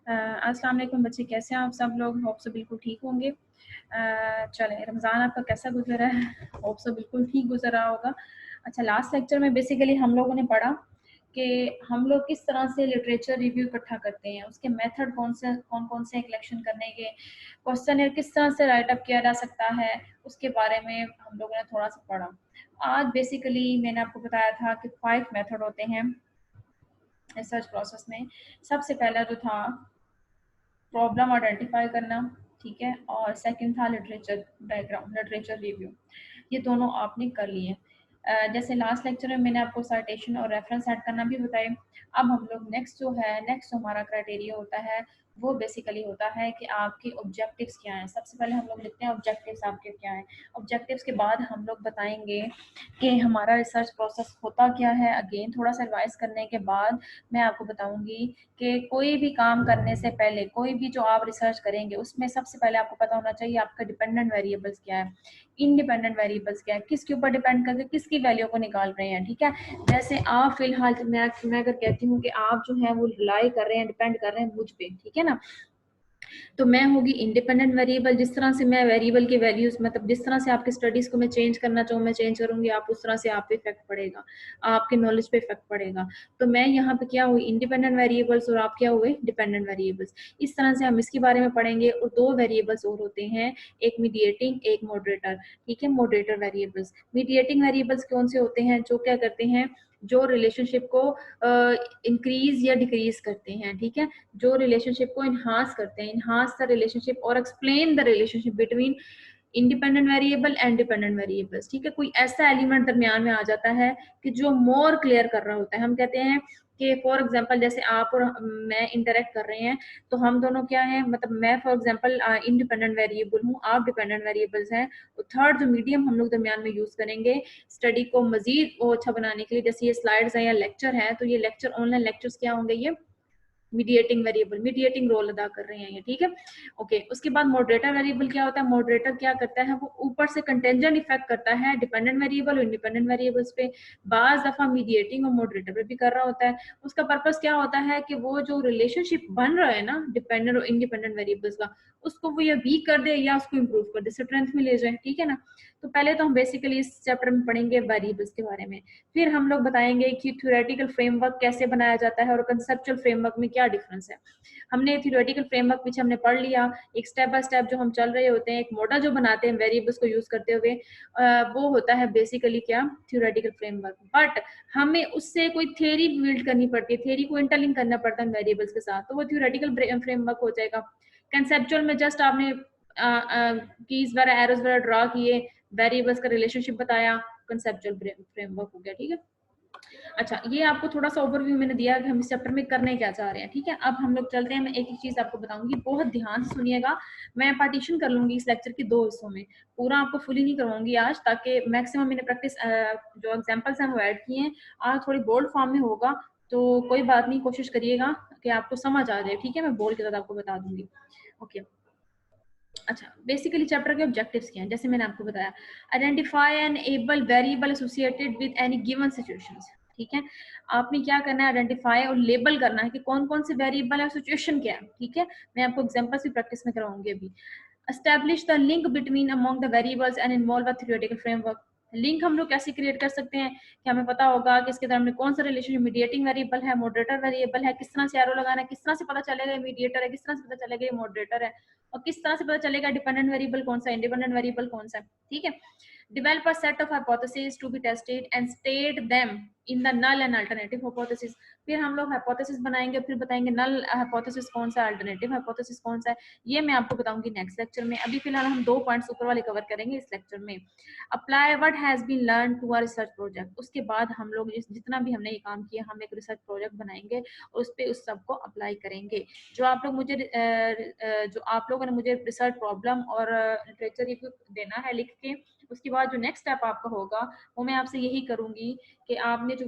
अस्सलाम वालेकुम बच्चे, कैसे हैं आप सब लोग? होप सो बिल्कुल ठीक होंगे। चलें, रमज़ान आपका कैसा गुजरा है? होप सो बिल्कुल ठीक गुजर रहा होगा। अच्छा, लास्ट लेक्चर में बेसिकली हम लोगों ने पढ़ा कि हम लोग किस तरह से लिटरेचर रिव्यू इकट्ठा करते हैं, उसके मेथड कौन-कौन से हैं कलेक्शन करने के, क्वेश्चन किस तरह से राइट अप किया जा सकता है, उसके बारे में हम लोगों ने थोड़ा-सा पढ़ा। आज बेसिकली मैंने आपको बताया था कि 5 मेथड होते हैं रिसर्च प्रोसेस में। सबसे पहला जो था प्रॉब्लम आइडेंटिफाई करना, ठीक है, और सेकंड था लिटरेचर डायग्राम, लिटरेचर रिव्यू। ये दोनों आपने कर लिए। जैसे लास्ट लेक्चर में मैंने आपको साइटेशन और रेफरेंस ऐड करना भी बताए। अब हम लोग नेक्स्ट जो हमारा क्राइटेरिया होता है वो बेसिकली होता है कि आपके ऑब्जेक्टिव्स क्या हैं। सबसे पहले हम लोग लिखते हैं ऑब्जेक्टिव्स आपके क्या हैं। ऑब्जेक्टिव्स के बाद हम लोग बताएंगे कि हमारा रिसर्च प्रोसेस होता क्या है। अगेन थोड़ा सा रिवाइज करने के बाद मैं आपको बताऊंगी कि कोई भी काम करने से पहले, कोई भी जो आप रिसर्च करेंगे उसमें सबसे पहले आपको पता होना चाहिए आपका डिपेंडेंट वेरिएबल्स क्या है, इंडिपेंडेंट वेरिएबल्स क्या है, किसके ऊपर डिपेंड करके किसकी वैल्यू को निकाल रहे हैं। ठीक है, जैसे आप फिलहाल मैं अगर कहती हूँ कि आप जो है वो रिलाई कर रहे हैं, डिपेंड कर रहे हैं मुझ पे, ठीक है ना, तो मैं होगी इंडिपेंडेंट वेरिएबल। जिस तरह से मैं वेरिएबल की वैल्यूज, मतलब जिस तरह से आपके स्टडीज को मैं चेंज करना चाहूँ मैं चेंज करूंगी, आप उस तरह से आप पे इफेक्ट पड़ेगा, आपके नॉलेज पे इफेक्ट पड़ेगा। तो मैं यहाँ पे क्या हुई, इंडिपेंडेंट वेरिएबल्स, और आप क्या हुए, डिपेंडेंट वेरिएबल्स। इस तरह से हम इसके बारे में पढ़ेंगे। और दो वेरिएबल्स और होते हैं, एक मीडिएटिंग, एक मॉडरेटर। ठीक है, मॉडरेटर वेरिएबल्स। मीडिएटिंग वेरिएबल्स कौन से होते हैं, जो क्या करते हैं, जो रिलेशनशिप को इंक्रीज या डिक्रीज करते हैं। ठीक है, जो रिलेशनशिप को इन्हांस करते हैं, इन्हांस द रिलेशनशिप और explain the relationship between independent variable and dependent variables. ठीक है, कोई ऐसा एलिमेंट दरमियान में आ जाता है कि जो मोर क्लियर कर रहा होता है। हम कहते हैं कि फॉर एग्जांपल जैसे आप और मैं इंटरेक्ट कर रहे हैं, तो हम दोनों क्या हैं, मतलब मैं फॉर एग्जांपल इंडिपेंडेंट वेरिएबल हूँ, आप डिपेंडेंट वेरिएबल्स हैं। तो थर्ड जो मीडियम हम लोग दरमियान में यूज करेंगे स्टडी को मजीद वो अच्छा बनाने के लिए, जैसे ये स्लाइड्स हैं या लेक्चर है, तो ये लेक्चर, ऑनलाइन लेक्चर्स क्या होंगे, ये मीडिएटिंग वेरिएबल, मीडिएटिंग रोल अदा कर रहे हैं ये। ठीक है, ओके। उसके बाद मॉडरेटर वेरिएबल क्या होता है, मॉडरेटर क्या करता है, वो ऊपर से कंटेंजेंट इफेक्ट करता है डिपेंडेंट वेरिएबल और इंडिपेंडेंट वेरिएबल्स पे, बाज दफा मीडिएटिंग और मॉडरेटर पे भी कर रहा होता है। उसका पर्पस क्या होता है कि वो जो रिलेशनशिप बन रहा है ना डिपेंडेंट और इंडिपेंडेंट वेरिएबल्स का, उसको वो या वीक कर दे या उसको इम्प्रूव कर दे, स्ट्रेंथ में ले जाए। ठीक है ना, तो पहले तो हम बेसिकली इस चैप्टर में पढ़ेंगे वेरिएबल्स के बारे में। फिर हम लोग बताएंगे कि थ्योरेटिकल फ्रेमवर्क कैसे बनाया जाता है और कंसेप्चुअल फ्रेमवर्क में क्या डिफरेंस है। हमने थ्योरेटिकल फ्रेमवर्क पीछे हमने पढ़ लिया, एक स्टेप बाय स्टेप जो हम चल रहे होते हैं, एक मॉडल जो बनाते हैं वेरिएबल्स को यूज करते हुए, वो होता है बेसिकली क्या, थ्योरेटिकल फ्रेमवर्क। बट हमें उससे कोई थ्योरी बिल्ड करनी पड़ती है, थ्योरी को इंटरलिंक करना पड़ता है वेरिएबल्स के साथ, तो वो थ्योरेटिकल फ्रेमवर्क हो जाएगा। कंसेप्चुअल में जस्ट आपने कीज वगैरह, एरोज वगैरह ड्रा किए, वेरिएबल्स का रिलेशनशिप बताया, कंसेप्चुअल फ्रेमवर्क हो गया। ठीक है, अच्छा, ये आपको थोड़ा सा ओवरव्यू मैंने दिया कि हम इस चैप्टर में करने क्या चाह रहे हैं। ठीक है, अब हम लोग चलते हैं। मैं एक एक चीज आपको बताऊंगी, बहुत ध्यान से सुनिएगा। मैं पार्टीशन कर लूंगी इस लेक्चर की दो हिस्सों में, पूरा आपको फुली नहीं करवाऊंगी आज, ताकि मैक्सिमम मैंने प्रैक्टिस जो एग्जाम्पल्स हैं वो ऐड किए हैं। आज थोड़ी बोल्ड फॉर्म में होगा, तो कोई बात नहीं, कोशिश करिएगा कि आपको समझ आ जाए। ठीक है, मैं बोल के साथ आपको बता दूंगी। ओके, अच्छा, बेसिकली चैप्टर के ऑब्जेक्टिव्स क्या हैं, जैसे मैंने आपको बताया, identify N able variable associated with any given situations. ठीक है, आपने क्या करना है, आइडेंटिफाई और लेबल करना है कि कौन कौन से वेरिएबल है, सिचुएशन क्या है। ठीक है, मैं आपको एग्जांपल्स भी प्रैक्टिस में करवाऊंगी अभी। Establish the link between among the variables and involve a theoretical framework. Link हम लोग कैसे क्रिएट कर सकते हैं कि हमें पता होगा कि इसके दरमियान कौन सा रिलेशन, मीडिएटिंग वेरिएबल है, मॉडरेटर वेरिएबल है, किस तरह से एरो लगाना है, किस तरह से पता चलेगा ये मीडिएटर है, किस तरह से पता चलेगा ये मॉडरेटर है, और किस तरह से पता चलेगा डिपेंडेंट वेरिएबल कौन सा, इंडिपेंडेंट वेरिएबल कौन सा है। ठीक है, develop a set of hypotheses to be tested and state them in the null and alternative hypothesis। फिर हम लोग hypothesis बनाएंगे, फिर बताएंगे null hypothesis कौन सा, alternative hypothesis कौन सा है। ये मैं आपको बताऊंगी नेक्स्ट लेक्चर में। अभी फिलहाल हम दो पॉइंट्स ऊपर वाले कवर करेंगे इस लेक्चर में। Apply what has been learn to our research project. उसके बाद हम लोग जितना भी हमने ये काम किया, हम एक रिसर्च प्रोजेक्ट बनाएंगे और उस पर उस सब को अप्लाई करेंगे। जो आप लोग मुझे जो आप लोगों ने मुझे रिसर्च प्रॉब्लम और लिटरेचर रिव्यू देना है लिख के, उसके बाद जो नेक्स्ट स्टेप आपका होगा वो मैं आपसे यही करूंगी कि आपने जो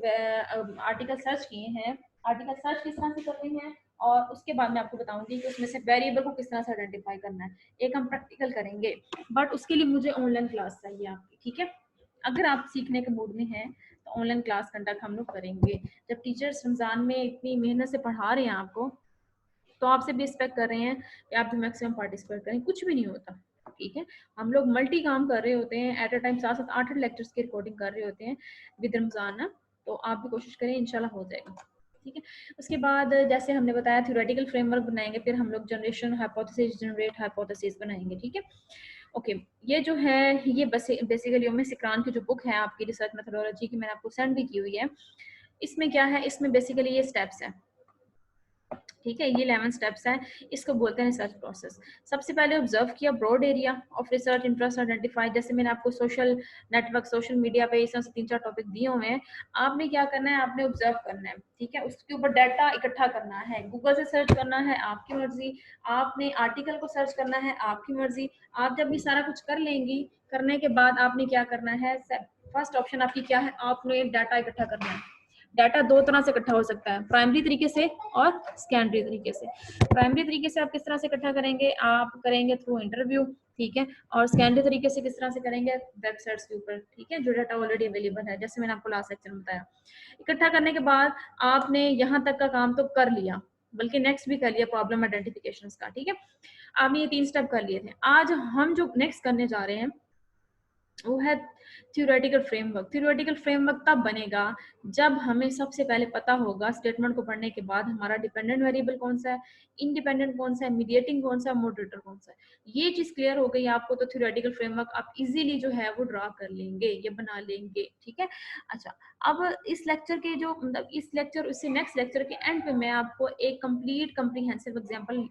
आर्टिकल सर्च किए हैं, आर्टिकल सर्च किस तरह से करनी है, और उसके बाद मैं आपको बताऊंगी कि उसमें से वेरिएबल को किस तरह से आइडेंटिफाई करना है। एक हम प्रैक्टिकल करेंगे, बट उसके लिए मुझे ऑनलाइन क्लास चाहिए आपकी। ठीक है, अगर आप सीखने के मूड में हैं तो ऑनलाइन क्लास कंडक्ट हम लोग करेंगे। जब टीचर्स रमजान में इतनी मेहनत से पढ़ा रहे हैं आपको, तो आपसे भी एक्सपेक्ट कर रहे हैं कि आप भी मैक्सिमम पार्टिसिपेट करें, कुछ भी नहीं होता, ठीक है। हम लोग मल्टी काम कर रहे होते हैं एट अ टाइम, 7-7 8 लेक्चर्स की रिकॉर्डिंग कर रहे होते हैं विद रमजान ना, तो आप भी कोशिश करें, इंशाल्लाह हो जाएगा, ठीक है। उसके बाद जैसे हमने बताया थ्योरेटिकल फ्रेमवर्क बनाएंगे, फिर हम लोग जनरेशन हाइपोथेसिस, जनरेट हाइपोथेसिस बनाएंगे, ठीक है। ओके, ये जो है ये बेसिकली उम्मे सिकरान की जो बुक है आपकी रिसर्च मेथोडोलॉजी की, मैंने आपको सेंड भी की हुई है। इसमें क्या है, इसमें बेसिकली ये स्टेप्स है, ठीक है, ये 11 स्टेप्स हैं, इसको बोलते हैं रिसर्च प्रोसेस। सबसे पहले ऑब्जर्व किया broad area of research interest identify, जैसे मैंने आपको सोशल नेटवर्क, सोशल मीडिया पे इस तरह से 3-4 टॉपिक दिए हुए हैं, आपने क्या करना है, आपने ऑब्जर्व करना है, ठीक है, उसके ऊपर डाटा इकट्ठा करना है, गूगल से सर्च करना है आपकी मर्जी, आपने आर्टिकल को सर्च करना है आपकी मर्जी। आप जब भी सारा कुछ कर लेंगी, करने के बाद आपने क्या करना है, फर्स्ट ऑप्शन आपकी क्या है, आपने डाटा इकट्ठा करना है। डाटा दो तरह से इकट्ठा हो सकता है, प्राइमरी तरीके से और सेकेंडरी तरीके से। प्राइमरी तरीके से आप किस तरह से इकट्ठा करेंगे, आप करेंगे थ्रू इंटरव्यू, ठीक है, और सेकेंडरी तरीके से किस तरह से करेंगे, वेबसाइट्स के ऊपर, ठीक है, जो डाटा ऑलरेडी अवेलेबल है, जैसे मैंने आपको लास्ट सेक्शन में बताया। इकट्ठा करने के बाद आपने यहाँ तक का काम तो कर लिया, बल्कि नेक्स्ट भी कर लिया प्रॉब्लम आइडेंटिफिकेशन का, ठीक है। आपने ये 3 स्टेप कर लिए थे। आज हम जो नेक्स्ट करने जा रहे हैं वो है थ्योरेटिकल फ्रेमवर्क। थ्योरेटिकल फ्रेमवर्क तब बनेगा जब हमें सबसे पहले पता होगा स्टेटमेंट को पढ़ने के बाद हमारा डिपेंडेंट वेरिएबल कौन सा है, इंडिपेंडेंट कौन सा है, मीडिएटिंग कौन सा है, मॉडरेटर कौन सा है। ये चीज क्लियर हो गई आपको तो थ्योरेटिकल फ्रेमवर्क आप इजीली जो है वो ड्रा कर लेंगे, ये बना लेंगे, ठीक है। अच्छा, अब इस लेक्चर के जो मतलब इस लेक्चर उससे नेक्स्ट लेक्चर के एंड पे मैं आपको एक कंप्लीट कम्प्रीहेंसिव एग्जांपल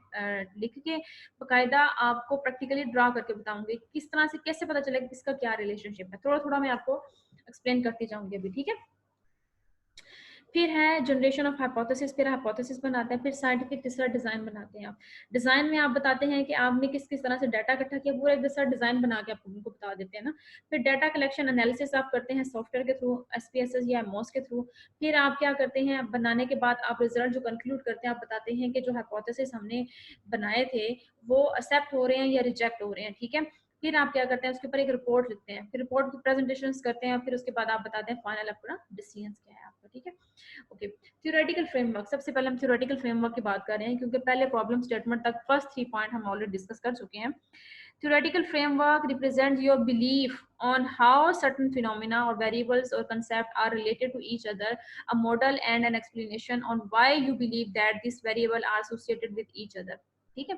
लिख के बाकायदा आपको प्रैक्टिकली ड्रा करके बताऊंगी किस तरह से, कैसे पता चलेगा किसका क्या रिलेशनशिप है, थोड़ा थोड़ा मैं आपको एक्सप्लेन करती जाऊंगी अभी, ठीक है। फिर है जनरेशन ऑफ हाइपोथेसिस, फिर हाइपोथेसिस बनाते हैं, फिर साइंटिफिक रिसर्च डिजाइन बनाते हैं। आप डिजाइन में आप बताते हैं कि आपने किस किस तरह से डाटा इकट्ठा किया, पूरा एक रिसर्च डिजाइन बना के आपको उनको बता देते हैं ना। फिर डाटा कलेक्शन एनालिसिस आप करते हैं सॉफ्टवेयर के थ्रू, SPSS या MOS के थ्रू। फिर आप क्या करते हैं, बनाने के बाद आप रिजल्ट जो कंक्लूड करते हैं, आप बताते हैं कि जो हाइपोथेसिस हमने बनाए थे वो एक्सेप्ट हो रहे हैं या रिजेक्ट हो रहे हैं, ठीक है। फिर आप क्या करते हैं, उसके ऊपर एक रिपोर्ट लिखते हैं, फिर रिपोर्ट की प्रेजेंटेशन करते हैं, फिर उसके बाद आप बताते हैं फाइनल अपना डिसीजन क्या है आपका, ठीक है। ओके, थ्योरेटिकल फ्रेमवर्क, सबसे पहले हम थ्योरेटिकल फ्रेमवर्क की बात कर रहे हैं क्योंकि पहले प्रॉब्लम स्टेटमेंट तक फर्स्ट 3 पॉइंट हम ऑलरेडी डिस्कस कर चुके हैं। Theoretical framework represents your belief on how certain phenomena or variables or concepts are related to each other, a model and an explanation on why you believe that these variables are associated with each other, ठीक है।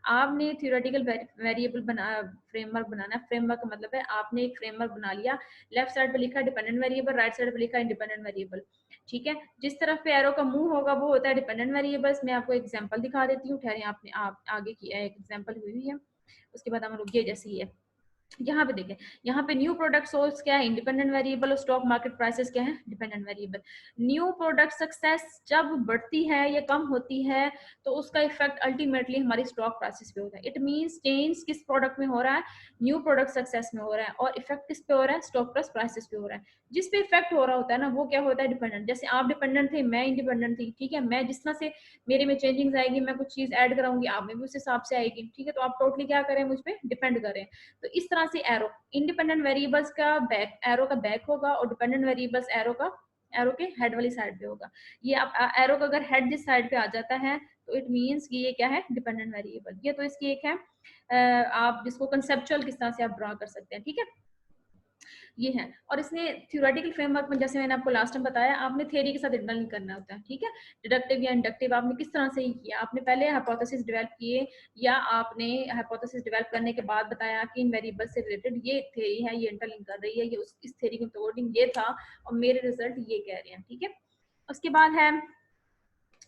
आपने theoretical variable बना framework बनाना, framework का मतलब है आपने एक framework बना लिया, लेफ्ट साइड पे लिखा डिपेंडेंट वेरिएबल, राइट साइड पे लिखा इंडिपेंडेंट वेरिएबल, ठीक है। जिस तरफ पे एरो का मुंह होगा वो होता है डिपेंडेंट वेरिएबल्स। मैं आपको एग्जांपल दिखा देती हूँ, ठहरे आपने आप आगे की एक एग्जांपल हुई है, उसके बाद हम लोग ये जैसे ही है, यहाँ पे देखें, यहाँ पे न्यू प्रोडक्ट सोर्स क्या है, इंडिपेंडेंट वेरिएबल, और स्टॉक मार्केट प्राइसेस क्या है, dependent variable. New product success जब बढ़ती है या कम होती है तो उसका इफेक्ट अल्टीमेटली हमारी स्टॉक प्राइसेस पे होता है। इट मींस चेंज किस प्रोडक्ट में हो रहा है, न्यू प्रोडक्ट सक्सेस में हो रहा है, और इफेक्ट किस पे हो रहा है, स्टॉक प्लस प्राइसेस पे हो रहा है। जिस पे इफेक्ट हो रहा होता है ना वो क्या होता है, डिपेंडेंट। जैसे आप डिपेंडेंट थे, मैं इंडिपेंडेंट थी, ठीक है, मैं जिस तरह से मेरे में चेंजिंग्स आएगी, मैं कुछ चीज ऐड कराऊंगी, आप में भी उस हिसाब से आएगी, ठीक है। तो आप टोटली क्या करें, मुझ पे डिपेंड करें। तो इस तरह से एरो इंडिपेंडेंट वेरिएबल्स का बैक, एरो का बैक होगा, और डिपेंडेंट वेरिएबल्स एरो के हेड वाली साइड पे होगा। ये आप एरो का अगर हेड जिस साइड पे आ जाता है तो इट मींस कि ये क्या है, डिपेंडेंट वेरिएबल। ये तो इसकी एक है आप जिसको कंसेप्चुअल किस तरह से आप ड्रा कर सकते हैं, ठीक है, ये है। और इसने थ्योरेटिकल फ्रेमवर्क में जैसे मैंने आपको लास्ट टाइम बताया, आपने थ्योरी के साथ इंटरलिंक करना होता है, ठीक है। डिडक्टिव या इंडक्टिव आपने किस तरह से ही किया, आपने पहले हाइपोथेसिस डेवलप किए, या आपने हाइपोथेसिस डेवलप करने के बाद बताया कि इन वेरिएबल से रिलेटेड ये थ्योरी है, ये इंटरलिंक कर रही है, ये इस थ्योरी के अकॉर्डिंग ये था और मेरे रिजल्ट ये कह रहे हैं, ठीक है। उसके बाद है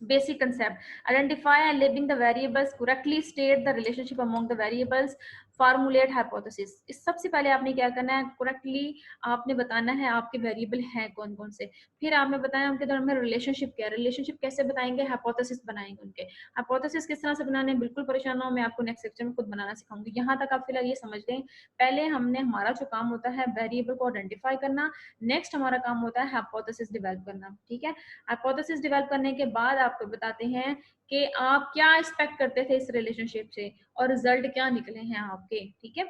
basic concept, identify and labeling the variables, correctly state the relationship among the variables, formulate hypothesis। इस सबसे पहले आपने क्या करना है, करेक्टली आपने बताना है आपके वेरिएबल हैं कौन कौन से, फिर आपने बताया उनके दरमियान रिलेशनशिप क्या है, रिलेशनशिप कैसे बताएंगे, हाइपोथेसिस बनाएंगे उनके। हाइपोथेसिस किस तरह से बनाने, बिल्कुल परेशान हो, मैं आपको नेक्स्ट सेक्शन में खुद बनाना सिखाऊंगी। यहाँ तक आप फिलहाल ये समझ लें, पहले हमने हमारा जो काम होता है वेरिएबल को आइडेंटिफाई करना, नेक्स्ट हमारा काम होता है हाइपोथेसिस डेवलप करना, ठीक है। हाइपोथेसिस डेवलप करने के बाद आपको बताते हैं कि आप क्या एक्सपेक्ट करते थे इस रिलेशनशिप से और रिजल्ट क्या निकले हैं आपके, ठीक है।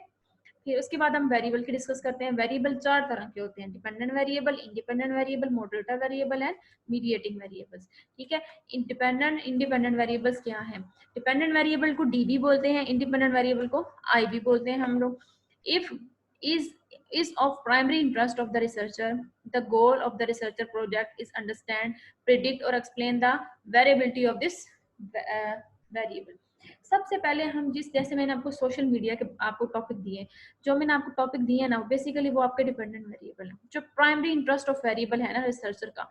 फिर उसके बाद हम वेरिएबल की डिस्कस करते हैं। वेरिएबल 4 तरह के होते हैं, dependent variable, independent variable, moderator variable and mediating variables. ठीक है, इंडिपेंडेंट वेरिएबल्स क्या है? डिपेंडेंट वेरिएबल को डीबी बोलते हैं, इंडिपेंडेंट वेरिएबल को आईबी बोलते हैं हम लोग। If is of primary interest of the researcher, the goal of the researcher project is understand, predict or explain the variability of this variable। सबसे पहले हम जैसे मैंने आपको सोशल मीडिया के आपको टॉपिक दिए, जो मैंने आपको टॉपिक दिए ना, बेसिकली वो आपके डिपेंडेंट वेरिएबल है, जो प्राइमरी इंटरेस्ट ऑफ वेरिएबल है ना रिसर्चर का,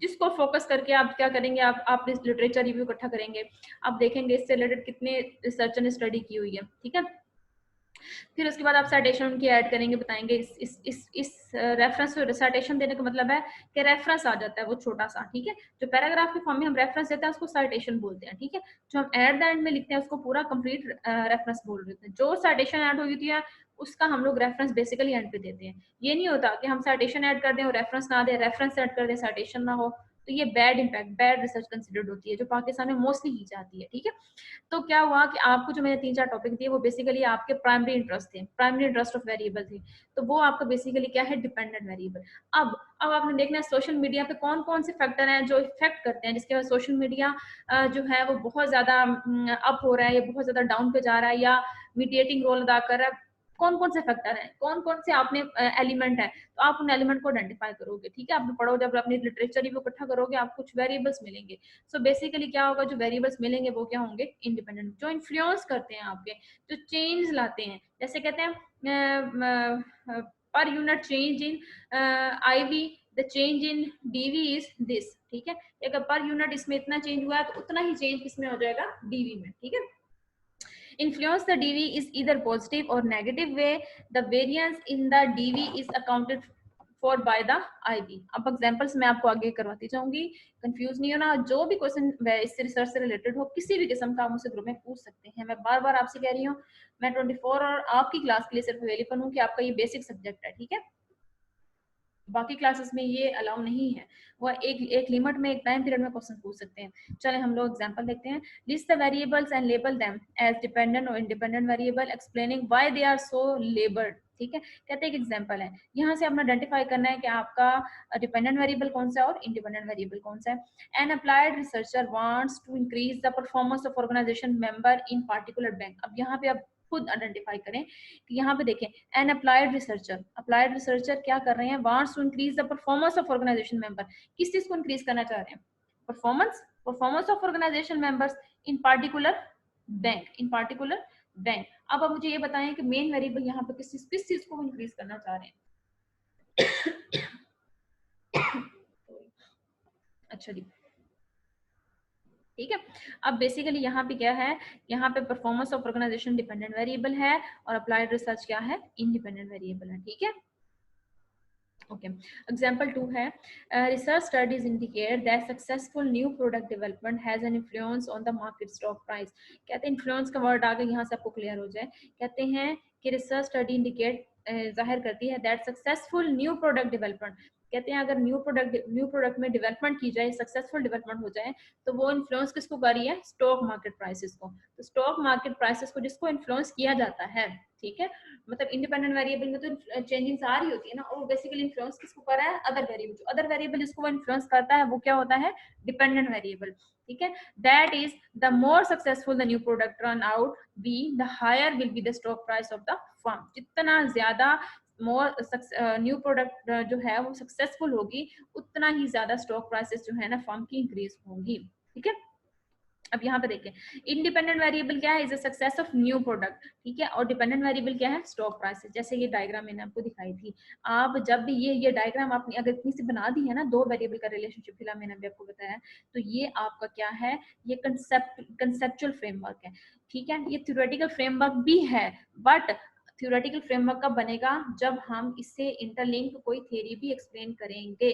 जिसको फोकस करके आप क्या करेंगे, आप लिटरेचर रिव्यू इकट्ठा करेंगे, आप देखेंगे इससे रिलेटेड कितने रिसर्चर ने स्टडी की हुई है। ठीक है, फिर उसके बाद आप साइटेशन उनकी ऐड करेंगे, बताएंगे इस रेफरेंस साइटेशन देने का मतलब है कि रेफरेंस आ जाता है वो छोटा सा। ठीक है, जो पैराग्राफ के फॉर्म में हम रेफरेंस देते हैं उसको साइटेशन बोलते हैं। ठीक है, जो हम एट द एंड में लिखते हैं उसको पूरा कंप्लीट रेफरेंस बोल देते हैं। जो साइटेशन ऐड हुई थी उसका हम लोग रेफरेंस बेसिकली एंड पे देते हैं। ये नहीं होता कि हम साइटेशन ऐड कर दें और रेफरेंस ना दें, रेफरेंस ऐड कर दें साइटेशन ना हो, तो ये bad impact, bad research considered होती है, जो पाकिस्तान में मोस्टली की जाती है। ठीक है, तो क्या हुआ कि आपको जो मैंने 3-4 टॉपिक दिए वो बेसिकली आपके प्राइमरी इंटरेस्ट थे, प्राइमरी इंटरेस्ट ऑफ वेरिएबल थे, तो वो आपका बेसिकली क्या है, डिपेंडेंट वेरिएबल। अब आपने देखना है सोशल मीडिया पे कौन कौन से फैक्टर हैं जो इफेक्ट करते हैं, जिसके बाद सोशल मीडिया जो है वो बहुत ज्यादा अप हो रहा है या बहुत ज्यादा डाउन पे जा रहा है या मीडिएटिंग रोल अदा कर रहा है। कौन कौन से फैक्टर हैं, कौन कौन से आपने एलिमेंट है, तो आप उन एलिमेंट को आइडेंटिफाई करोगे। ठीक है, आपने पढ़ो, जब अपनी लिटरेचर रिव्यू इकट्ठा करोगे आप कुछ वेरिएबल्स मिलेंगे। सो बेसिकली क्या होगा, जो वेरिएबल्स मिलेंगे वो क्या होंगे, इंडिपेंडेंट, जो इन्फ्लुएंस करते हैं आपके, जो चेंज लाते हैं, जैसे कहते हैं पर unit change in IV, the change in DV is this. ठीक है, अगर पर यूनिट इसमें इतना चेंज हुआ है तो उतना ही चेंज किसमें हो जाएगा, डीवी में। ठीक है, influence the dv is either positive or negative way, the variance in the dv is accounted for by the ib। अब एग्जांपल्स मैं आपको आगे करवाती जाऊंगी, कंफ्यूज नहीं होना। जो भी क्वेश्चन इससे रिसर्च से रिलेटेड हो, किसी भी किस्म का, मुझसे ग्रुप में पूछ सकते हैं। मैं बार बार आपसे कह रही हूँ, मैं 24 और आपकी क्लास के लिए सिर्फ अवेलेबल हूँ कि आपका ये बेसिक सब्जेक्ट है। ठीक है, बाकी क्लासेस में ये अलाउ नहीं है, वो एक लिमिट में, एक टाइम पीरियड में क्वेश्चन पूछ सकते हैं। चले हम लोग एग्जांपल देखते हैं। List the variables and label them as dependent और independent variable, explaining why they are so labelled. ठीक है, कहते हैं एक एग्जांपल है, यहाँ से हमने आइडेंटिफाई करना है कि आपका डिपेंडेंट वेरिएबल कौन सा है और इंडिपेंडेंट वेरिएबल कौन सा है। An applied researcher wants to increase the performance of organisation member in particular bank. अब यहाँ पे आप खुद आइडेंटिफाई करें कि यहाँ पे देखें, एन अप्लाइड रिसर्चर क्या कर रहे हैं, wants to increase the performance of organisation member, किस चीज को इंक्रीज करना चाह रहे हैं, performance of organisation members in particular bank. अब आप मुझे ये बताएं कि मेन वेरिएबल यहाँ पे किस चीज को इंक्रीज करना चाह रहे हैं। अच्छा जी, ठीक है, अब बेसिकली यहाँ पे क्या है, यहाँ पे performance of organisation dependent variable है और अप्लाइड रिसर्च क्या है, इंडिपेंडेंट वेरिएबल है। ठीक है, ओके, एग्जांपल 2 है, research studies indicate that successful new product development has an influence on the market stock price. कहते हैं इन्फ्लुएंस का वर्ड आगे यहाँ से आपको क्लियर हो जाए, कहते हैं कि रिसर्च स्टडी इंडिकेट जाहिर करती है that successful new product development, कहते हैं अगर न्यू प्रोडक्ट में डेवलपमेंट की जाए, सक्सेसफुल डेवलपमेंट हो जाए, तो वो इन्फ्लुएंस किसको कर रही है, स्टॉक मार्केट प्राइसेस को। तो स्टॉक मार्केट प्राइसेस को जिसको इन्फ्लुएंस किया जाता है, ठीक है, मतलब इंडिपेंडेंट वेरिएबल में तो चेंजिंग्स आ रही होती है ना, और बेसिकली इन्फ्लुएंस किसको कर रहा है, अदर वेरिएबल। जो अदर वेरिएबल जिसको वो इन्फ्लुएंस करता है वो क्या होता है, डिपेंडेंट वेरिएबल। ठीक है, that is the more successful the new product turn out be, the higher will be the stock price of the firm. जितना ज्यादा मोर न्यू प्रोडक्ट जो है वो सक्सेसफुल होगी, उतना ही ज्यादा स्टॉक प्राइसेस जो है ना फर्म की इंक्रीज होंगी। ठीक है, अब यहाँ पे देखें, इंडिपेंडेंट वेरिएबल क्या है, is the success of new product. ठीक है, और डिपेंडेंट वेरिएबल क्या है, स्टॉक प्राइसेस। जैसे ये डायग्राम मैंने आपको दिखाई थी, आप जब भी ये डायग्राम आपने अगर इतनी सी बना दी है ना, दो वेरिएबल का रिलेशनशिप फिलहाल मैंने अभी आपको बताया, तो ये आपका क्या है, ये कंसेप्चुअल फ्रेमवर्क है। ठीक है, ये थ्योरेटिकल फ्रेमवर्क भी है, बट थ्योरेटिकल फ्रेमवर्क कब बनेगा, जब हम इससे इंटरलिंक कोई थ्योरी भी एक्सप्लेन करेंगे।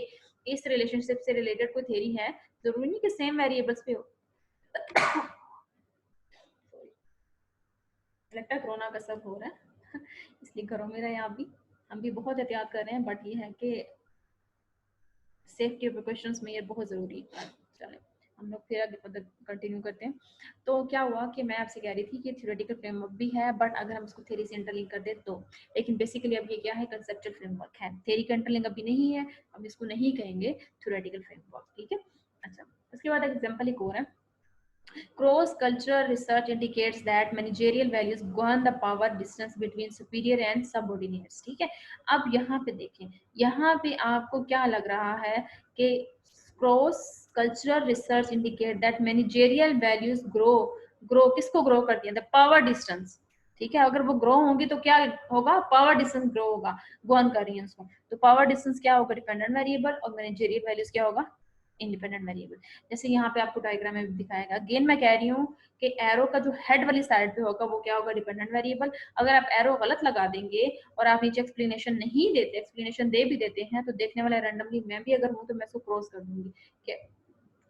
इस रिलेशनशिप से रिलेटेड कोई थ्योरी है, जरूरी नहीं कि सेम वेरिएबल्स पे हो। लगता है कोरोना का सब हो रहा है, इसलिए घरों में रहे आप भी, हम भी बहुत एहतियात कर रहे हैं, बट ये है कि सेफ्टी प्रिकॉशंस में ये बहुत जरूरी है। चले, हम लोग फिर आगे कंटिन्यू करते हैं। तो क्या हुआ कि मैं आपसे कह रही थी कि थ्योरेटिकल फ्रेमवर्क भी है, बट अगर हम उसको थ्योरी से इंटरलिंक कर दे तो, लेकिन बेसिकली अब ये क्या है, कंसेप्चुअल फ्रेमवर्क है, थ्योरी का इंटरलिंक अभी नहीं है, अब इसको नहीं कहेंगे थ्योरेटिकल फ्रेमवर्क, ठीक है। अच्छा, उसके बाद एग्जाम्पल एक और है, cross-cultural research indicates that managerial values govern the power distance between superior and subordinates, ठीक है। अब यहाँ पे देखें, यहाँ पे आपको क्या लग रहा है कि cross-cultural research indicate that managerial values grow किसको ग्रो करती है, the power distance, ठीक है। अगर वो ग्रो होंगी तो क्या होगा, पावर डिस्टेंस ग्रो होगा, गॉन कर रही है उसको, तो पावर डिस्टेंस क्या होगा, डिपेंडेंट वेरिएबल, और मैनेजरियल वैल्यूज क्या होगा, इंडिपेंडेंट वेरिएबल। जैसे यहाँ पे आपको डायग्राम में दिखाएगा, अगेन मैं कह रही हूँ कि एरो का जो हेड वाली साइड पे होगा वो क्या होगा, डिपेंडेंट वेरिएबल। अगर आप एरो गलत लगा देंगे और आप नीचे एक्सप्लेनेशन नहीं देते, एक्सप्लेनेशन दे भी देते हैं, तो देखने वाला रैंडमली मैं भी अगर हूँ तो मैं इसको क्रॉस कर दूंगी कि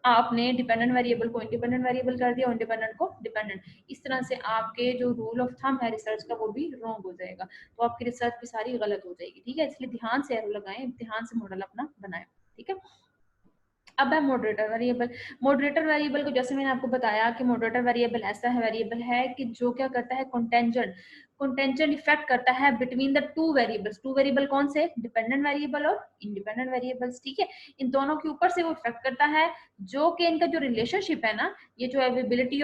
आपने डिपेंडेंट वेरिएबल को इंडिपेंडेंट वेरिएबल कर दिया, इंडिपेंडेंट को डिपेंडेंट। इस तरह से आपके जो रूल ऑफ थंब है रिसर्च का वो भी रॉन्ग हो जाएगा, तो आपकी रिसर्च भी सारी गलत हो जाएगी, ठीक है। इसलिए ध्यान से एरो लगाएं, ध्यान से मॉडल अपना बनाएं, ठीक है। अब है मॉडरेटर वेरिएबल। मॉडरेटर वेरिएबल को जैसे मैंने आपको बताया कि मॉडरेटर वेरिएबल ऐसा है वेरिएबल है कि जो क्या करता है, कंटेंजेंट इफेक्ट करता है between the two variables. Two variable कौन से, डिपेंडेंट वेरिएबल और इंडिपेंडेंट वेरिएबल्स, ठीक है। इन दोनों के ऊपर से वो इफेक्ट करता है, जो कि इनका जो रिलेशनशिप है ना, ये जो अवेलेबिलिटी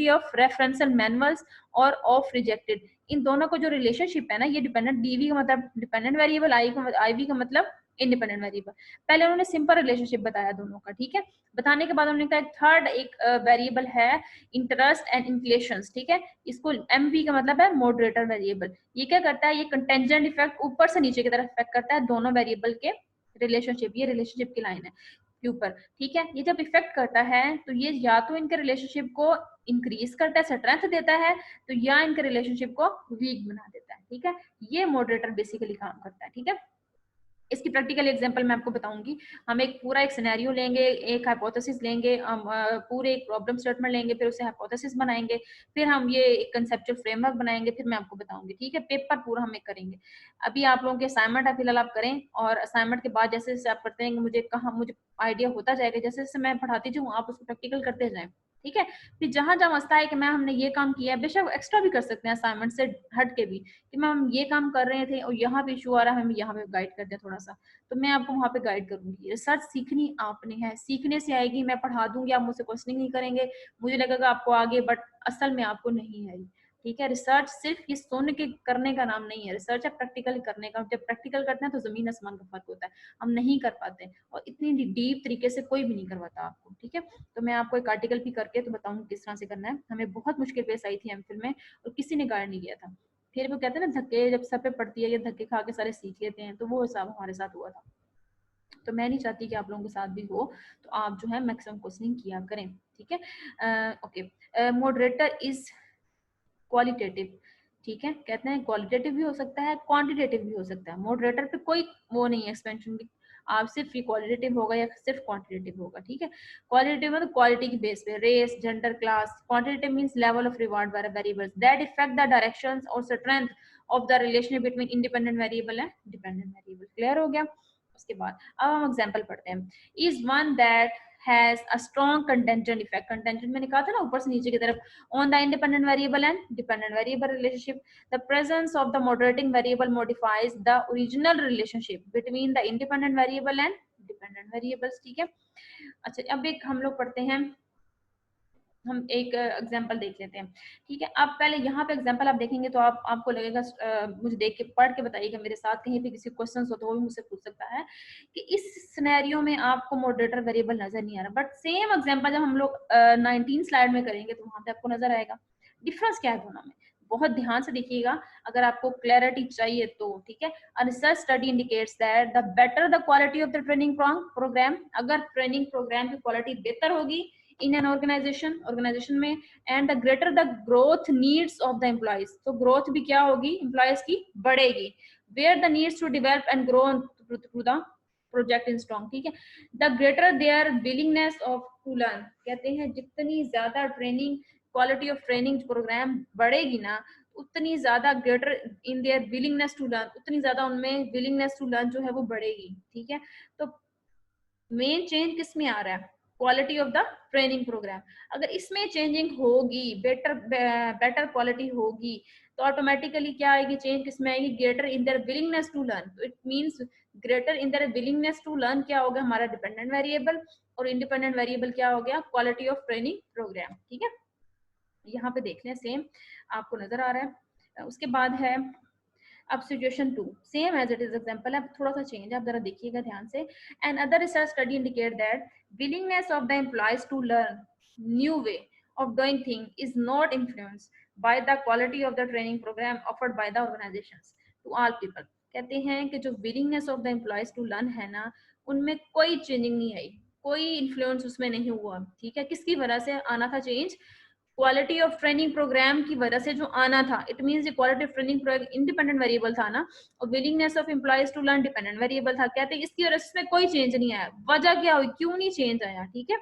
ऑफ रेफरेंशियल मैनुअल्स और ऑफ रिजेक्टेड, इन दोनों का जो रिलेशनशिप है ना, ये डिपेंडेंट, डीवी का मतलब डिपेंडेंट वेरिएबल, आईवी का मतलब इंडिपेंडेंट वेरिएबल। पहले उन्होंने सिंपल रिलेशनशिप बताया दोनों का, ठीक है। बताने के बाद उन्होंने कहा थर्ड एक वेरिएबल है इंटरेस्ट एंड इंक्लेशंस, ठीक है। इसको एमवी का मतलब है मॉडरेटर वेरिएबल। ये क्या करता है, ये कंटेंजेंट इफेक्ट ऊपर से नीचे की तरफ इफेक्ट करता है दोनों वेरिएबल के रिलेशनशिप, ये रिलेशनशिप की लाइन है के ऊपर, ठीक है। ये जब इफेक्ट करता है तो ये या तो इनके रिलेशनशिप को इंक्रीज करता है, स्ट्रेंथ देता है, तो या इनके रिलेशनशिप को वीक बना देता है, ठीक है। ये मॉडरेटर बेसिकली काम करता है, ठीक है। इसकी प्रैक्टिकल एग्जांपल मैं आपको बताऊंगी। हम एक पूरा एक सिनेरियो लेंगे, एक हाइपोथेसिस लेंगे, हम पूरे एक प्रॉब्लम स्टेटमेंट लेंगे, फिर उसे हाइपोथेसिस बनाएंगे, फिर हम ये एक कंसेप्चुअल फ्रेमवर्क बनाएंगे, फिर मैं आपको बताऊंगी, ठीक है। पेपर पूरा हम एक करेंगे। अभी आप लोगों के असाइनमेंट आप फिलहाल आप करें, और असाइनमेंट के बाद जैसे जैसे आप करते हैं मुझे कहा, मुझे आइडिया होता जाएगा, जैसे जैसे मैं पढ़ाती जाऊँ आप उसको प्रैक्टिकल करते जाएं, ठीक है। फिर जहां जहां मसला है कि मैम हमने ये काम किया है, बेशक एक्स्ट्रा भी कर सकते हैं असाइनमेंट से हट के भी, कि मैम ये काम कर रहे थे और यहाँ पे इशू आ रहा है, हमें यहाँ पे गाइड कर दिया थोड़ा सा, तो मैं आपको वहां पे गाइड करूंगी। रिसर्च सीखनी आपने है, सीखने से आएगी, मैं पढ़ा दूंगी, आप मुझसे क्वेश्चनिंग नहीं करेंगे, मुझे लगेगा आपको आगे, बट असल में आपको नहीं है, ठीक है। रिसर्च सिर्फ ये सुन के करने का नाम नहीं है, रिसर्च है प्रैक्टिकल करने का। जब प्रैक्टिकल करते हैं तो जमीन आसमान का फर्क होता है, हम नहीं कर पाते, और इतनी डीप तरीके से कोई भी नहीं करवाता आपको, ठीक है। तो मैं आपको एक आर्टिकल भी करके तो बताऊंगी किस तरह से करना है। हमें बहुत मुश्किल पेश आई थी एमफिल में, और किसी ने गाइड नहीं किया था। फिर वो कहते हैं ना, धक्के जब सर पे पड़ती है, ये धक्के खा के सारे सीख लेते हैं, तो वो हिसाब हमारे साथ हुआ था। तो मैं नहीं चाहती कि आप लोगों के साथ भी हो, तो आप जो है मैक्सिमम क्वेश्चनिंग किया करें, ठीक है। ओके, मॉडरेटर इज क्वालिटेटिव, ठीक है। कहते हैं क्वालिटेटिव भी हो सकता है, क्वांटिटेटिव भी हो सकता है। मॉडरेटर पे कोई वो नहीं है एक्सपेंशन की, आप सिर्फ ये क्वालिटेटिव होगा या सिर्फ क्वांटिटेटिव होगा, ठीक है। क्वालिटेटिव मतलब क्वालिटी की बेस पे, race, gender, class. Quantitative means level of reward by variables that effect the directions और strength of the relation between independent variable and dependent variable. Clear हो गया। उसके बाद अब हम एग्जांपल पढ़ते हैं। Is one that has a strong contingent effect, contingent मैंने कहा था ना ऊपर से नीचे की तरफ, on the independent variable and dependent variable relationship. The presence of the moderating variable modifies the original relationship between the independent variable and dependent variables, ठीक है। अच्छा, अब एक हम लोग पढ़ते हैं, हम एक एग्जांपल देख लेते हैं, ठीक है। अब पहले यहाँ पे एग्जांपल आप देखेंगे तो आपको लगेगा, मुझे देख के पढ़ के बताइएगा मेरे साथ, कहीं पे किसी क्वेश्चन हो तो वो भी मुझसे पूछ सकता है कि इस सिनेरियो में आपको मॉडरेटर वेरिएबल नजर नहीं आ रहा, बट सेम एग्जांपल जब हम लोग 19 स्लाइड में करेंगे तो वहां पे आपको नजर आएगा। डिफरेंस क्या है दोनों में, बहुत ध्यान से देखिएगा अगर आपको क्लैरिटी चाहिए तो, ठीक है। A research study indicates that the better the quality of the training program, अगर ट्रेनिंग प्रोग्राम की क्वालिटी बेहतर होगी in an organization में, and the greater the growth needs of the employees, तो growth भी क्या होगी, employees की बढ़ेगी, where the needs to develop and grow through the project is strong, ठीक है। the greater their willingness of to learn, कहते हैं जितनी ज्यादा training, quality of training programme बढ़ेगी ना, उतनी ज्यादा greater in their willingness to learn, उतनी ज्यादा उनमें विलिंगनेस टू लर्न जो है वो बढ़ेगी, ठीक है। तो मेन चेंज किस में आ रहा है, quality of the training programme. अगर इसमें चेंजिंग होगी, बेटर क्वालिटी होगी, तो ऑटोमेटिकली क्या आएगी चेंज, किसमें आएगी, greater in their willingness to learn. तो it means greater in their willingness to learn क्या होगा हमारा डिपेंडेंट वेरिएबल, और इंडिपेंडेंट वेरिएबल क्या हो गया, क्वालिटी ऑफ ट्रेनिंग प्रोग्राम। ठीक है, यहाँ पे देख लें, सेम आपको नजर आ रहा है। उसके बाद है अब situation 2, same as it is example है, थोड़ा सा चेंज है, आप जरा देखिएगा ध्यान से। And other research study indicate that willingness of the employees to learn new way of doing thing is not influenced by the quality of the training programme offered by the organisations to all people. कहते हैं कि जो willingness of the employees to learn है ना, उनमें कोई changing नहीं आई, कोई इन्फ्लुएंस उसमें नहीं हुआ। ठीक है, किसकी वजह से आना था change, quality of training programme की वजह से जो आना था। It means quality of training independent variable था ना, और willingness of employees to learn dependent variable था। कहते हैं इसकी वजह से इसमें कोई चेंज नहीं आया। वजह क्या हुई, क्यों नहीं चेंज आया, ठीक है,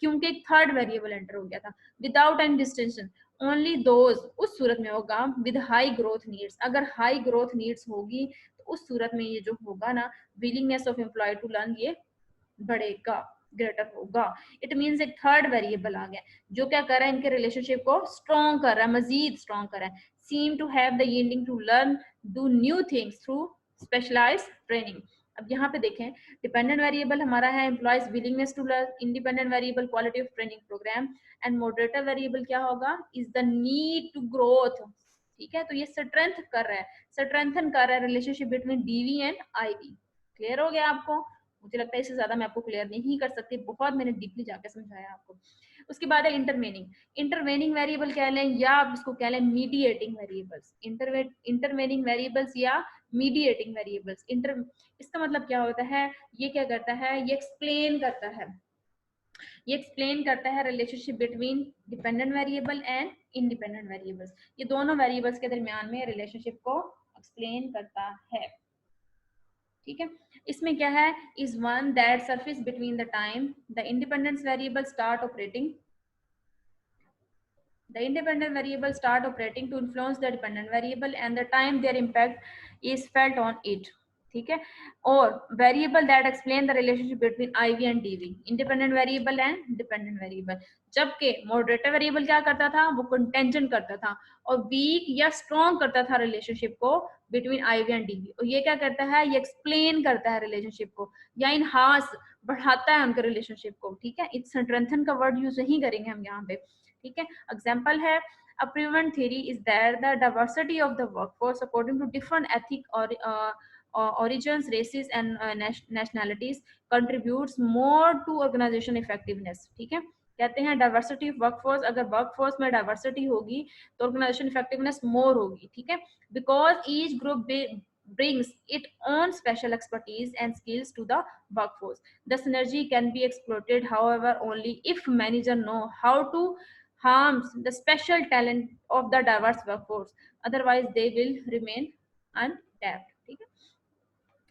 क्योंकि एक थर्ड वेरिएबल एंटर हो गया था। Without any distinction only those, उस सूरत में होगा विद हाई ग्रोथ नीड्स। अगर हाई ग्रोथ नीड्स होगी तो उस सूरत में ये जो होगा ना, willingness of employee to learn, ये बढ़ेगा, ग्रेटर होगा। इट मींस एक थर्ड वेरिएबल आ गया जो क्या कर रहा है, इनके रिलेशनशिप को स्ट्रॉन्ग कर रहा है, मजीद स्ट्रॉन्ग कर रहा है। Seem to have the yielding to learn do new things through specialised training. अब यहाँ पे देखें, डिपेंडेंट वेरिएबल हमारा है employees willingness to learn, independent variable quality of training programme, and moderator variable क्या होगा, is the need to growth. ठीक है, तो ये स्ट्रेंथ कर रहा है, स्ट्रेंथन कर रहा है relationship between DV and IV. Clear हो गया आपको? मुझे लगता है इससे ज्यादा मैं आपको क्लियर नहीं कर सकती, बहुत मैंने डीपली जाकर समझाया आपको। उसके बाद है इंटरवेनिंग। इंटरवेनिंग वेरिएबल कह लें या आप इसको कह लें मीडिएटिंग वेरिएबल्स। इंटरवेनिंग वेरिएबल्स या मीडिएटिंग वेरिएबल्स। इसका मतलब क्या होता है, ये क्या करता है, ये एक्सप्लेन करता है, ये एक्सप्लेन करता है relationship between dependent variable and independent variables. ये दोनों वेरिएबल्स के दरमियान में रिलेशनशिप को एक्सप्लेन करता है। ठीक है, इसमें क्या है, is one that surface between the time the independence variable start operating, the independent variable start operating to influence the dependent variable and the time their impact is felt on it. ठीक है, और variable that explain the relationship between IV and DV, independent variable and dependent variable. जबकि moderator variable क्या करता था, वो contingent करता था और वीक या स्ट्रॉन्ग करता था रिलेशनशिप को बिटवीन आईवी एंड डीवी। और ये क्या करता है, ये एक्सप्लेन करता है रिलेशनशिप को या इनहांस बढ़ाता है उनके रिलेशनशिप को। ठीक है, इट्स स्ट्रेंथन का वर्ड यूज नहीं करेंगे हम यहाँ पे। ठीक है, एग्जाम्पल है, a proven theory is that the diversity of the workforce according to different ethnic or origins, races and nationalities contributes more to organization effectiveness. ठीक है, कहते हैं डाइवर्सिटी ऑफ वर्कफोर्स, अगर वर्कफोर्स में डाइवर्सिटी होगी तो ऑर्गेनाइजेशन इफेक्टिवनेस मोर होगी। ठीक है, because each group brings its own special expertise and skills to the workforce. The synergy can be exploited, however, only if managers know how to harness the special talent of the diverse workforce. Otherwise, they will remain untapped. ठीक है,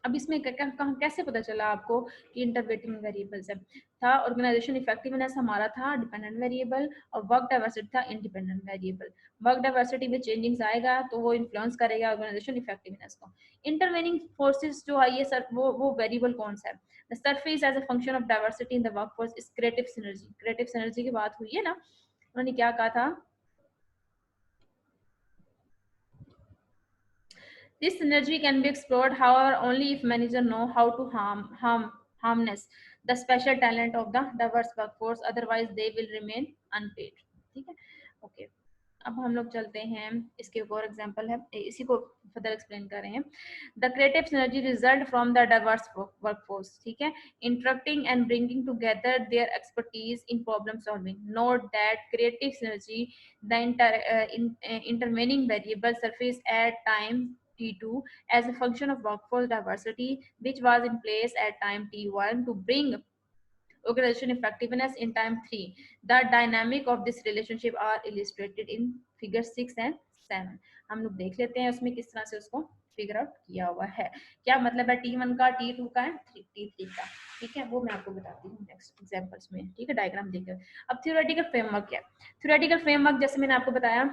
अब इसमें कैसे पता चला आपको कि इंटरवेटिंग variables है, था ऑर्गेनाइजेशन इफेक्टिवनेस हमारा था डिपेंडेंट वेरिएबल और वर्क डाइवर्सिटी था इंडिपेंडेंट वेरिएबल। वर्क डाइवर्सिटी में चेंजिंग्स आएगा तो वो इन्फ्लुएंस करेगा ऑर्गेनाइजेशन इफेक्टिवनेस को। इंटरवेनिंग फोर्सेस जो है ये सर वो वेरिएबल कौन सा है, the surface as a function of diversity in the workforce is creative synergy. Creative synergy की बात हुई है ना, उन्होंने क्या कहा था, this synergy can be explored, however, only if managers know how to harness the special talent of the diverse workforce. Otherwise, they will remain unpaid. ठीक है, ओके, अब हम लोग चलते हैं, इसके एक और एग्जांपल है, इसी को फर्दर एक्सप्लेन कर रहे हैं। The creative synergy result from the diverse workforce. ठीक है, interacting and bringing together their expertise in problem solving. Note that creative synergy the intervening variable surface at time T2 as a function of workforce diversity, which was in place at time T1 to bring organization effectiveness in time 3. The dynamic of this relationship are illustrated in figure 6 and 7. हम लोग देख लेते हैं उसमें किस तरह से उसको फिगर आउट किया हुआ है, क्या मतलब है T1 का, T2 का एंड T3 का। ठीक है, वो मैं आपको बताती हूँ नेक्स्ट एग्जांपल्स में। ठीक है, डायग्राम देखकर। अब थ्योरेटिकल फ्रेमवर्क क्या है, थ्योरेटिकल फ्रेमवर्क जैसे मैंने आपको बताया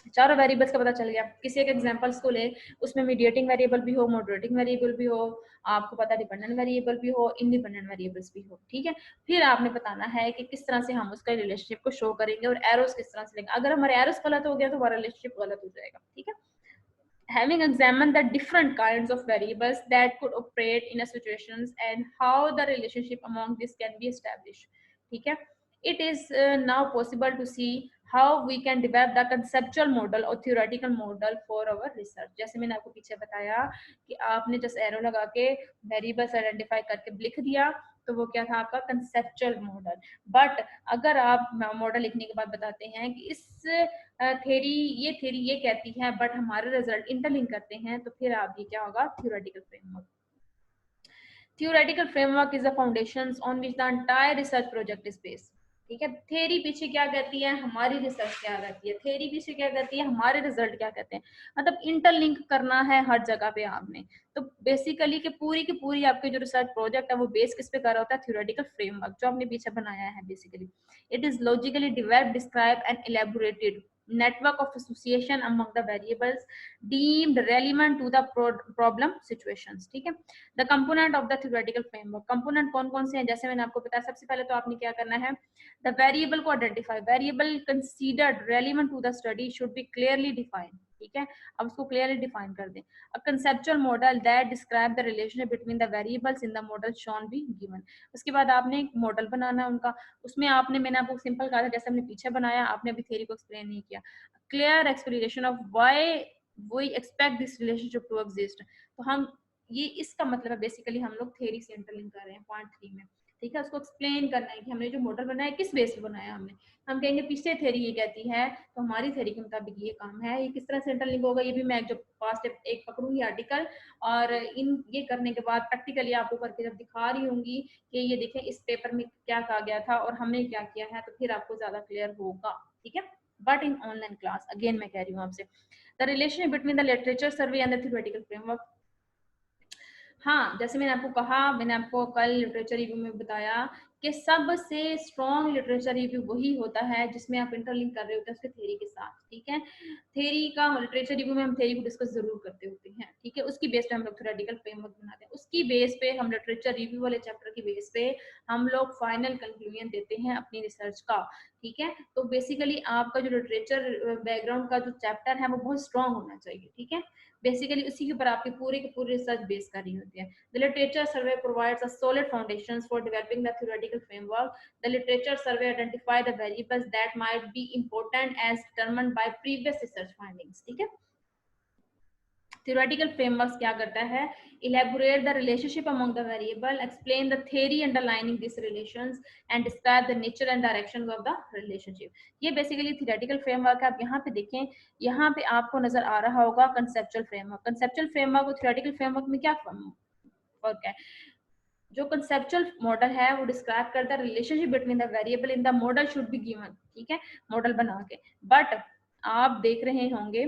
चारों वेरिएबल्स का पता चल गया। किसी एक एग्जांपल्स को ले, उसमें मीडिएटिंग वेरिएबल भी हो, मॉडरेटिंग वेरिएबल भी हो, आपको पता डिपेंडेंट वेरिएबल भी हो, इंडिपेंडेंट वेरिएबल्स भी हो, ठीक है। फिर आपने बताना है कि किस तरह से हम उसका रिलेशनशिप को शो करेंगे और एरोस किस तरह से लेंगे। अगर हमारे एरोस गलत हो गया तो हमारा रिलेशनशिप गलत हो जाएगा, ठीक है। Having examined the different kinds of variables that could operate in a situations and how the relationship among these can be established, ठीक है, it is now possible to see how we can develop the conceptual model or theoretical model for our research। जैसे मैंने आपको पीछे बताया कि आपने just arrow लगा के वेरिएबल्स आइडेंटिफाई करके लिख दिया, तो वो क्या था आपका कंसेप्चुअल मॉडल। बट अगर आप मॉडल लिखने के बाद बताते हैं कि इस थ्योरी ये कहती है बट हमारे रिजल्ट इंटरलिंक करते हैं, तो फिर आप ये क्या होगा, theoretical framework. Theoretical framework is the foundations on which the entire research project is based, ठीक है। थ्योरी पीछे क्या कहती है, हमारी रिसर्च क्या कहती है, थ्योरी पीछे क्या कहती है, हमारे रिजल्ट क्या कहते हैं, मतलब इंटरलिंक करना है हर जगह पे आपने। तो बेसिकली कि पूरी की पूरी आपके जो रिसर्च प्रोजेक्ट है वो बेस किस पे कर रहा होता है, थ्योरेटिकल फ्रेमवर्क जो आपने पीछे बनाया है। Basically it is logically develop, describe and elaborated network of association among the variables deemed relevant to the problem situations, ठीक है। The component of the theoretical framework, component कौन कौन से हैं, जैसे मैंने आपको बताया, सबसे पहले तो आपने क्या करना है, द वेरिएबल को identify, variable considered relevant to the study should be clearly defined, ठीक है। अब उसको क्लियरली डिफाइन कर दें। A conceptual model that describe the relationship between the variables in the model shown be given. उसके बाद आपने एक मॉडल बनाना है उनका, उसमें आपने, मैंने आपको सिंपल कहा था जैसे हमने पीछे बनाया, आपने अभी थ्योरी को एक्सप्लेन नहीं किया। Clear explanation of why we expect this relationship to exist. तो हम ये इसका मतलब है बेसिकली हम लोग थ्योरी से इंटरलिंक कर रहे हैं पॉइंट 3 में, ठीक है। उसको एक्सप्लेन करना है कि हमने जो मॉडल बनाया किस बेस पे बनाया हमने। हम कहेंगे पीछे थ्योरी ये कहती है तो हमारी थ्योरी के मुताबिक ये काम है, ये किस तरह से इंटरलिंक होगा, ये भी मैं जो पास्ट एक पकड़ूंगी आर्टिकल, और इन ये करने के बाद प्रैक्टिकली आपको करके जब दिखा रही होंगी कि ये देखें इस पेपर में क्या कहा गया था और हमने क्या किया है, तो फिर आपको ज्यादा क्लियर होगा, ठीक है। But in online class again मैं कह रही हूँ आपसे, the relation between the literature survey and the theoretical framework. हाँ, जैसे मैंने आपको कहा, मैंने आपको कल लिटरेचर रिव्यू में बताया कि सबसे स्ट्रॉन्ग लिटरेचर रिव्यू वही होता है जिसमें आप इंटरलिंक कर रहे होते हैं उसके थ्योरी के साथ, ठीक है। थ्योरी का लिटरेचर रिव्यू में हम थ्योरी को डिस्कस जरूर करते होते हैं, ठीक है। उसकी बेस पे हम लोग थ्योरेटिकल फ्रेमवर्क बनाते हैं, उसकी बेस पे हम लिटरेचर रिव्यू वाले चैप्टर की बेस पे हम लोग फाइनल कंक्लूजन देते हैं अपनी रिसर्च का, ठीक है। तो बेसिकली आपका जो लिटरेचर बैकग्राउंड का जो चैप्टर है वो बहुत स्ट्रॉन्ग होना चाहिए, ठीक है। बेसिकली उसी के ऊपर आपकी पूरी की पूरी रिसर्च बेस कर रही होती है। The literature survey provides a solid foundations for developing the theoretical framework. The literature survey identify the variables that might be important as determined by previous research findings, ठीक है। theoretical frameworks क्या करता है, elaborate the relationship among the variable, explain the theory underlying these relations and describe the nature and directions of the relationship। ये basically theoretical framework है। आप यहाँ पे देखें, यहाँ पे आपको नजर आ रहा होगा conceptual framework। conceptual framework और theoretical framework में क्या फर्क है, जो कंसेप्चुअल मॉडल है वो डिस्क्राइब करता है relationship between the variable in the model should be given, ठीक है, मॉडल बना के। बट आप देख रहे होंगे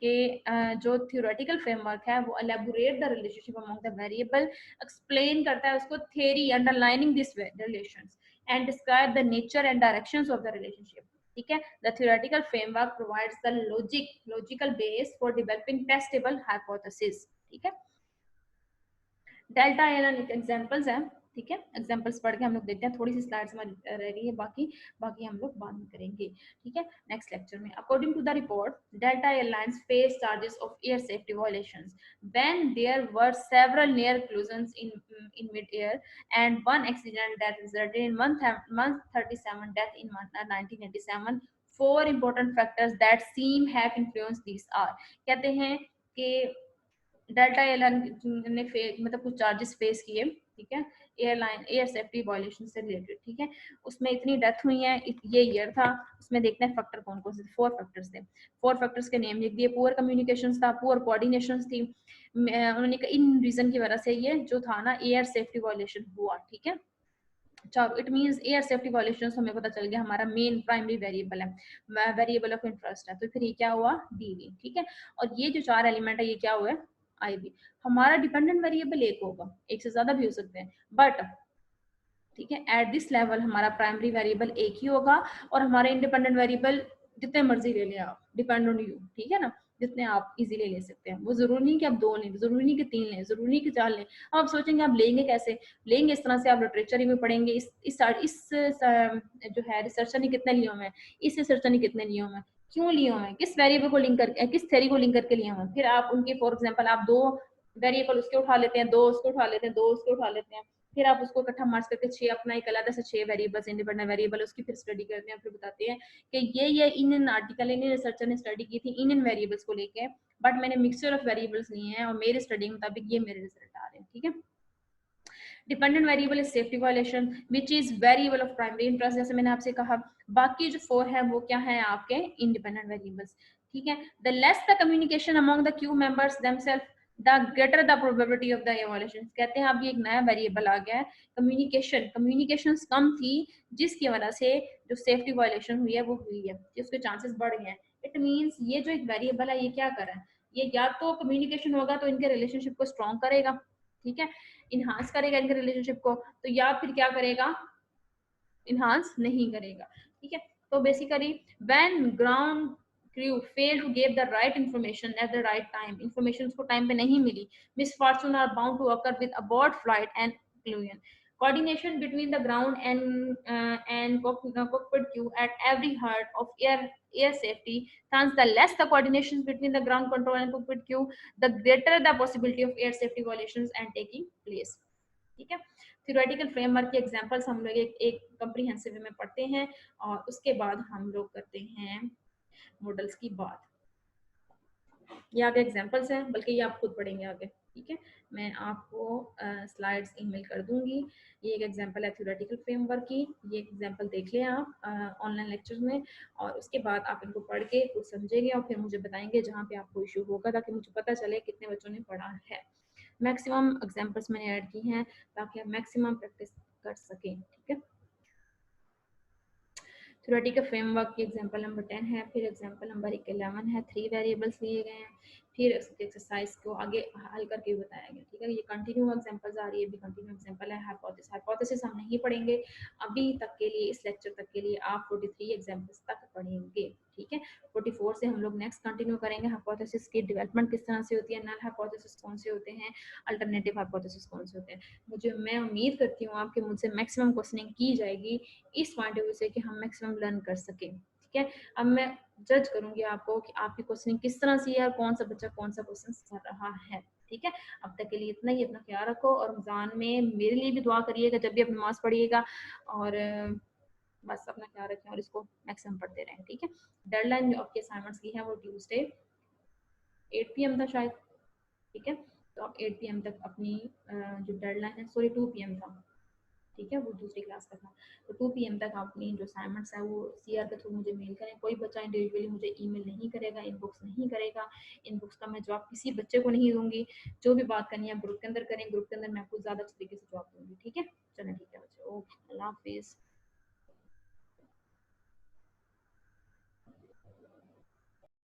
कि जो थ्योरेटिकल फ्रेमवर्क है वो elaborate the relationship among the variable, explain करता है उसको theory underlining this relations and describe the nature and directions of the relationship, ठीक है। The theoretical framework provides the logical base for developing testable hypothesis, ठीक है। Delta L examples हैं, ठीक है। एग्जांपल्स पढ़ के हम लोग देखते हैं, थोड़ी सी स्लाइड्स में रह रही है, बाकी हम लोग बाद में करेंगे, ठीक है, नेक्स्ट लेक्चर में। According to the report, Delta Airlines face charges of air safety violations when there were several near collisions in mid air and one accident that resulted in 137 death in 1987। four important factors that seem have influenced these are, कहते हैं कि delta airline ने मतलब कुछ charges face किए, ठीक है, air safety violation से रिलेटेड, ठीक है। उसमें इतनी डेथ हुई है, ये ईयर था, उसमें देखते हैं फैक्टर कौन कौन से, फोर फैक्टर्स थे। फोर फैक्टर्स के नेम लिख दिए, पुअर कम्युनिकेशन था, पुअर कोऑर्डिनेशन थी, उन्होंने इन रीजन की वजह से ये जो था ना एयर सेफ्टी वायलेशन हुआ, ठीक है। चलो, it means air safety violation हमें पता चल गया हमारा मेन प्राइमरी वेरिएबल है, वेरिएबल ऑफ इंटरेस्ट है, तो फिर ये क्या हुआ, डीवी, ठीक है। और ये जो चार एलिमेंट है ये क्या हुआ, आईबी। हमारा डिपेंडेंट वेरिएबल एक होगा, एक से ज्यादा भी हो सकते हैं, बट ठीक है एट दिस लेवल हमारा प्राइमरी वेरिएबल एक ही होगा और हमारे इंडिपेंडेंट वेरिएबल जितने मर्जी ले लें आप, डिपेंड ऑन यू, ठीक है ना, जितने आप इजीली ले सकते हैं। वो जरूरी नहीं कि आप 2 लें, जरूरी नहीं कि 3 लें, जरूरी नहीं कि 4 लें। अब आप सोचेंगे आप लेंगे कैसे, लेंगे इस तरह से, आप लिटरेचर रिव्यू पढ़ेंगे, जो है रिसर्चर ने कितने लिए हुए हैं, इस रिसर्चर ने कितने लिए हुए हैं, क्यों लिए हुए हैं, किस वेरिएबल को लिंक करके, किस थ्योरी को लिंक करके लिए हुए हैं। फिर आप उनके फॉर एग्जांपल आप 2 वेरिएबल उसके उठा लेते हैं, 2 उसको उठा लेते हैं, 2 उसको उठा लेते हैं, फिर आप उसको इकट्ठा मर्ज करके 6 अपना एक अलग से 6 वेरिएबल्स इंडिपेंडेंट वेरिएबल उसकी फिर स्टडी करते हैं, फिर बताते हैं कि ये इन आर्टिकल इन रिसर्चर ने स्टडी की थी इन वेरिएबल्स को लेके, बट मैंने मिक्सचर ऑफ वेरिएबल्स लिए हैं और मेरे स्टडी के मुताबिक ये मेरे रिजल्ट आ रहे हैं, ठीक है। Dependent variable is safety violation which is variable of primary interest, जैसे मैंने आपसे कहा। बाकी जो 4 है वो क्या है आपके इंडिपेंडेंट वेरिएबल्स, ठीक है। The less the communication among the crew members themselves the greater the probability of the evolution. कहते हैं अब ये एक नया वेरिएबल आ गया है, कम्युनिकेशन कम थी जिसकी वजह से जो सेफ्टी वायलेशन हुई है वो हुई है, उसके चांसेस बढ़ गए हैं। इट मीन्स ये जो एक वेरिएबल है ये क्या कर रहा है, ये या तो कम्युनिकेशन होगा तो इनके रिलेशनशिप को स्ट्रॉन्ग करेगा, ठीक है, इनहांस करेगा इनके रिलेशनशिप को, तो या फिर क्या करेगा, इनहांस नहीं करेगा, ठीक है। तो basically when ground crew fail to give the right information at the right time, information उसको टाइम पे नहीं मिली, misfortune are bound to occur with abort flight and collision. Coordination between the ground and cockpit crew at every heart of air safety. Thus, the less the coordination between the ground control and cockpit crew, the greater the possibility of air safety violations and taking place. ठीक है। Theoretical framework के examples हम लोग एक comprehensive में पढ़ते हैं और उसके बाद हम लोग करते हैं मॉडल्स की बात। ये आगे एग्जांपल्स हैं, बल्कि ये आप खुद पढ़ेंगे आगे, ठीक है। मैं आपको स्लाइड्स ईमेल कर दूंगी। ये एक एग्जांपल है थ्योरेटिकल फ्रेमवर्क की, ये एग्जांपल देख लें आप ऑनलाइन लेक्चर्स में, और उसके बाद आप इनको पढ़ के कुछ समझेंगे और फिर मुझे बताएंगे जहाँ पे आपको इशू होगा, ताकि मुझे पता चले कितने बच्चों ने पढ़ा है। मैक्सिमम एग्जांपल्स मैंने ऐड की हैं ताकि आप मैक्सिमम प्रैक्टिस कर सकें, ठीक है। थ्योरेटिकल फ्रेमवर्क की एग्जांपल नंबर 10 है, फिर एग्जांपल नंबर 11 है, 3 वेरिएबल्स लिए गए हैं, फिर एक्सरसाइज को आगे हल करके बताया गया, ठीक है। ये कंटिन्यू एग्जांपल्स आ रही है, भी कंटिन्यू एग्जांपल है। हाइपोथेसिस हम नहीं पढ़ेंगे अभी तक के लिए, इस लेक्चर तक के लिए आप 43 एग्जांपल्स तक पढ़ेंगे, ठीक है। 44 से हम लोग नेक्स्ट कंटिन्यू करेंगे, हाइपोथेसिस की डेवलपमेंट किस तरह से होती है, नल हाइपोथेसिस कौन से होते हैं, अल्टरनेटिव हाइपोथेसिस कौन से होते हैं। मैं उम्मीद करती हूँ आपके मुझसे मैक्सिमम क्वेश्चनिंग की जाएगी इस पॉइंट ऑफ व्यू से कि हम मैक्सिमम लर्न कर सकें, ठीक है। अब मैं जज करूंगी आपको कि आपकी क्वेश्चनिंग किस तरह से है और कौन सा बच्चा कौन सा क्वेश्चन कर रहा है, ठीक है। अब तक के लिए इतना ही, अपना ख्याल रखो और रमजान में मेरे लिए भी दुआ करिएगा जब भी आप नमाज पढ़िएगा, और बस अपना ख्याल रखें और इसको मैक्सिमम पढ़ते रहें, ठीक है। डेडलाइन जो आपके असाइनमेंट्स की है वो ट्यूसडे 8 PM था शायद, ठीक है। तो आप 8 PM तक अपनी जो डेडलाइन है, सॉरी 2 PM था, ठीक है, वो दूसरी क्लास का था। तो 2 PM तक आप अपनी जो असाइनमेंट्स है वो CR के थ्रू मुझे मेल करें। कोई बच्चा इंडिविजुअली मुझे ईमेल नहीं करेगा, इनबॉक्स नहीं करेगा, इनबॉक्स का मैं जवाब किसी बच्चे को नहीं दूंगी। जो भी बात करनी है ग्रुप के अंदर करें, ग्रुप के अंदर मैं आपको ज़्यादा तरीके से जवाब दूंगी, ठीक है। चलें ठीक है बच्चे, ओके, अल्लाह हाफिज़।